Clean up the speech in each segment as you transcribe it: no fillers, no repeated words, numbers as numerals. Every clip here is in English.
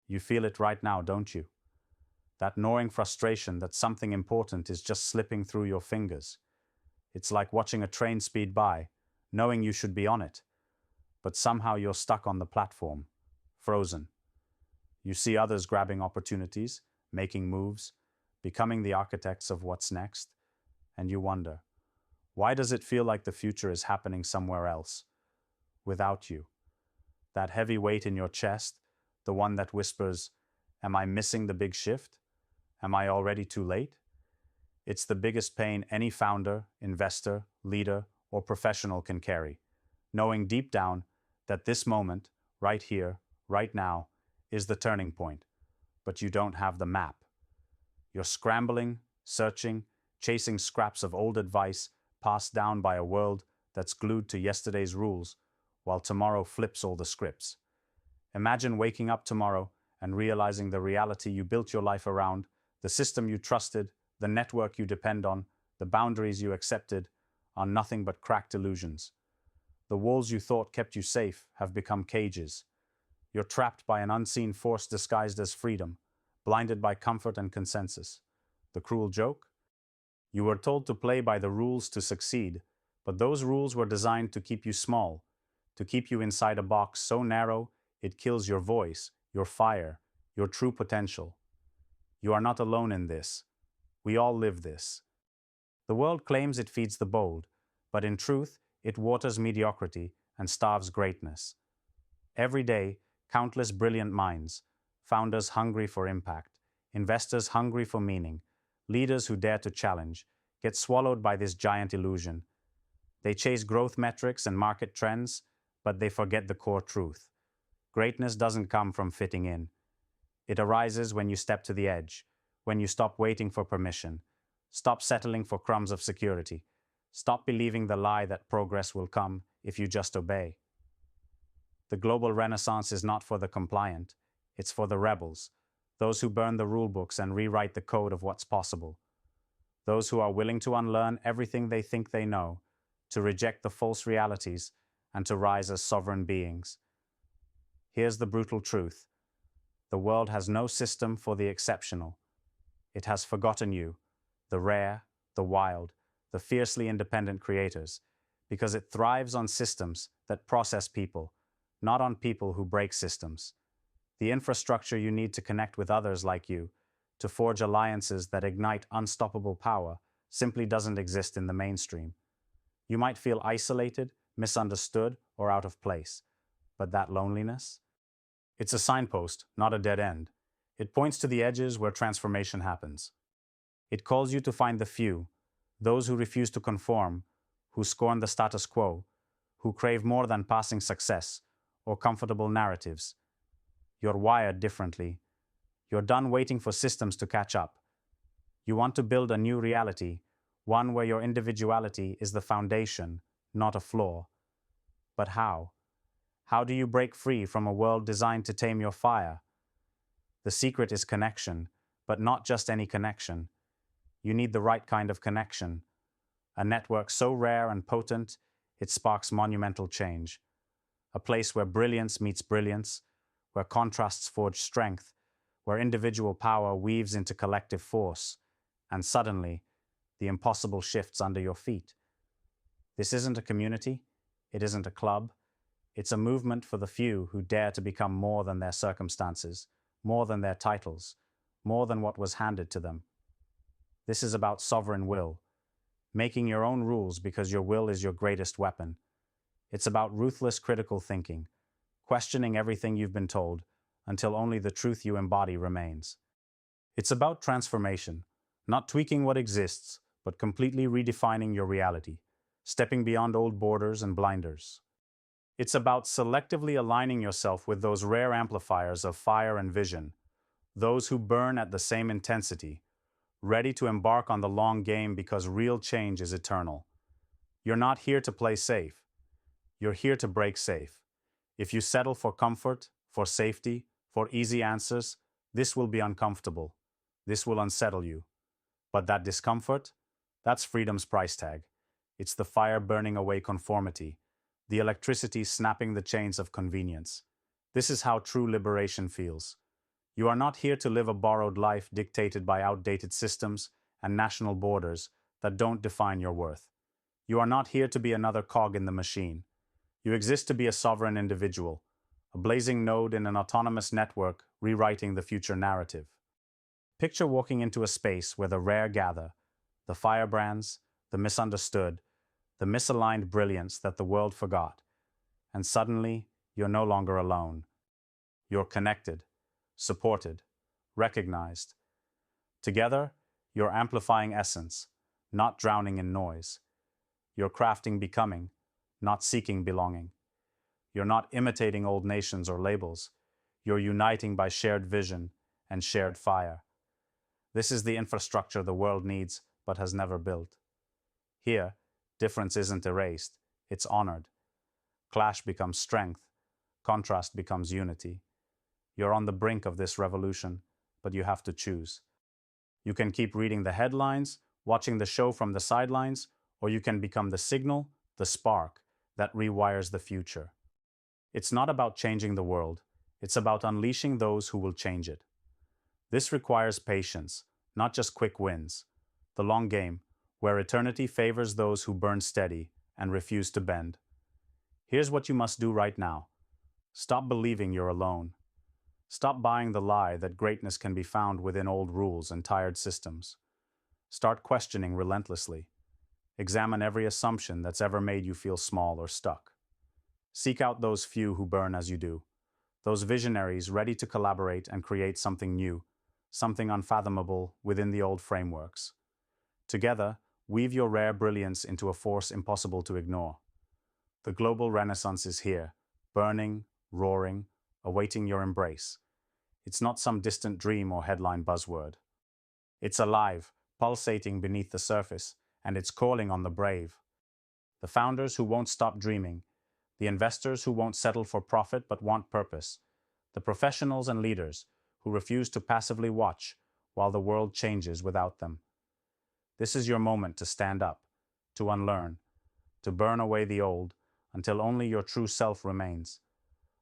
You feel it right now, don't you? That gnawing frustration that something important is just slipping through your fingers. It's like watching a train speed by, knowing you should be on it, but somehow you're stuck on the platform, frozen. You see others grabbing opportunities, making moves, becoming the architects of what's next, and you wonder, why does it feel like the future is happening somewhere else, without you? That heavy weight in your chest, the one that whispers, am I missing the big shift? Am I already too late? It's the biggest pain any founder, investor, leader, or professional can carry, knowing deep down that this moment, right here, right now, is the turning point, but you don't have the map. You're scrambling, searching, chasing scraps of old advice passed down by a world that's glued to yesterday's rules, while tomorrow flips all the scripts. Imagine waking up tomorrow and realizing the reality you built your life around, the system you trusted, the network you depend on, the boundaries you accepted, are nothing but cracked illusions. The walls you thought kept you safe have become cages. You're trapped by an unseen force disguised as freedom, blinded by comfort and consensus. The cruel joke? You were told to play by the rules to succeed, but those rules were designed to keep you small, to keep you inside a box so narrow it kills your voice, your fire, your true potential. You are not alone in this. We all live this. The world claims it feeds the bold, but in truth, it waters mediocrity and starves greatness. Every day, countless brilliant minds, founders hungry for impact, investors hungry for meaning, leaders who dare to challenge, get swallowed by this giant illusion. They chase growth metrics and market trends, but they forget the core truth. Greatness doesn't come from fitting in. It arises when you step to the edge, when you stop waiting for permission, stop settling for crumbs of security, stop believing the lie that progress will come if you just obey. The global renaissance is not for the compliant, it's for the rebels, those who burn the rule books and rewrite the code of what's possible, those who are willing to unlearn everything they think they know, to reject the false realities, and to rise as sovereign beings. Here's the brutal truth. The world has no system for the exceptional. It has forgotten you, the rare, the wild, the fiercely independent creators, because it thrives on systems that process people, not on people who break systems. The infrastructure you need to connect with others like you, to forge alliances that ignite unstoppable power, simply doesn't exist in the mainstream. You might feel isolated, misunderstood, or out of place, but that loneliness? It's a signpost, not a dead end. It points to the edges where transformation happens. It calls you to find the few, those who refuse to conform, who scorn the status quo, who crave more than passing success or comfortable narratives. You're wired differently. You're done waiting for systems to catch up. You want to build a new reality, one where your individuality is the foundation, not a flaw. But how? How do you break free from a world designed to tame your fire? The secret is connection, but not just any connection. You need the right kind of connection. A network so rare and potent, it sparks monumental change. A place where brilliance meets brilliance, where contrasts forge strength, where individual power weaves into collective force, and suddenly, the impossible shifts under your feet. This isn't a community, it isn't a club, it's a movement for the few who dare to become more than their circumstances, more than their titles, more than what was handed to them. This is about sovereign will, making your own rules because your will is your greatest weapon. It's about ruthless critical thinking, questioning everything you've been told until only the truth you embody remains. It's about transformation, not tweaking what exists, but completely redefining your reality, stepping beyond old borders and blinders. It's about selectively aligning yourself with those rare amplifiers of fire and vision, those who burn at the same intensity, ready to embark on the long game because real change is eternal. You're not here to play safe. You're here to break safe. If you settle for comfort, for safety, for easy answers, this will be uncomfortable. This will unsettle you. But that discomfort, that's freedom's price tag. It's the fire burning away conformity, the electricity snapping the chains of convenience. This is how true liberation feels. You are not here to live a borrowed life dictated by outdated systems and national borders that don't define your worth. You are not here to be another cog in the machine. You exist to be a sovereign individual, a blazing node in an autonomous network rewriting the future narrative. Picture walking into a space where the rare gather, the firebrands, the misunderstood, the misaligned brilliance that the world forgot, and suddenly you're no longer alone. You're connected, supported, recognized. Together, you're amplifying essence, not drowning in noise. You're crafting becoming, not seeking belonging. You're not imitating old nations or labels. You're uniting by shared vision and shared fire. This is the infrastructure the world needs but has never built. Here, difference isn't erased, it's honored. Clash becomes strength, contrast becomes unity. You're on the brink of this revolution, but you have to choose. You can keep reading the headlines, watching the show from the sidelines, or you can become the signal, the spark, that rewires the future. It's not about changing the world, it's about unleashing those who will change it. This requires patience, not just quick wins. The long game, where eternity favors those who burn steady and refuse to bend. Here's what you must do right now. Stop believing you're alone. Stop buying the lie that greatness can be found within old rules and tired systems. Start questioning relentlessly. Examine every assumption that's ever made you feel small or stuck. Seek out those few who burn as you do, those visionaries ready to collaborate and create something new, something unfathomable within the old frameworks. Together, weave your rare brilliance into a force impossible to ignore. The global renaissance is here, burning, roaring, awaiting your embrace. It's not some distant dream or headline buzzword. It's alive, pulsating beneath the surface, and it's calling on the brave. The founders who won't stop dreaming, the investors who won't settle for profit but want purpose, the professionals and leaders who refuse to passively watch while the world changes without them. This is your moment to stand up, to unlearn, to burn away the old until only your true self remains,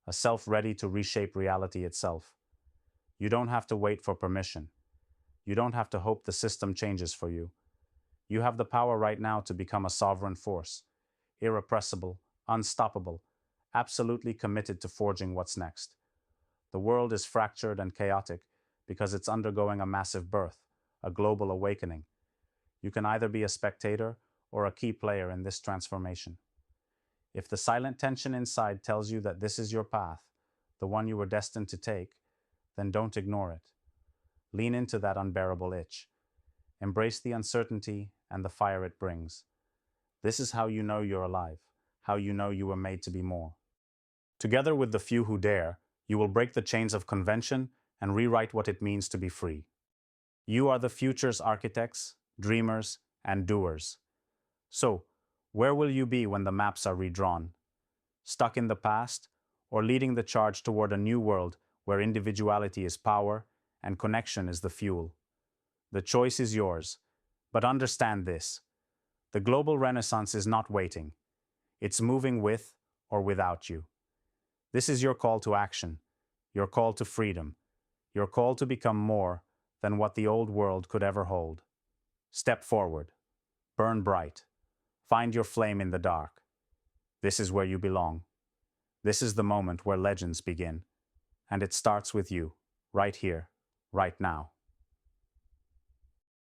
a self ready to reshape reality itself. You don't have to wait for permission. You don't have to hope the system changes for you. You have the power right now to become a sovereign force, irrepressible, unstoppable, absolutely committed to forging what's next. The world is fractured and chaotic because it's undergoing a massive birth, a global awakening. You can either be a spectator or a key player in this transformation. If the silent tension inside tells you that this is your path, the one you were destined to take, then don't ignore it. Lean into that unbearable itch. Embrace the uncertainty and the fire it brings. This is how you know you're alive, how you know you were made to be more. Together with the few who dare, you will break the chains of convention and rewrite what it means to be free. You are the future's architects, dreamers, and doers. So, where will you be when the maps are redrawn? Stuck in the past, or leading the charge toward a new world where individuality is power and connection is the fuel? The choice is yours, but understand this. The global renaissance is not waiting. It's moving with or without you. This is your call to action, your call to freedom, your call to become more than what the old world could ever hold. Step forward. Burn bright. Find your flame in the dark. This is where you belong. This is the moment where legends begin. And it starts with you, right here, right now.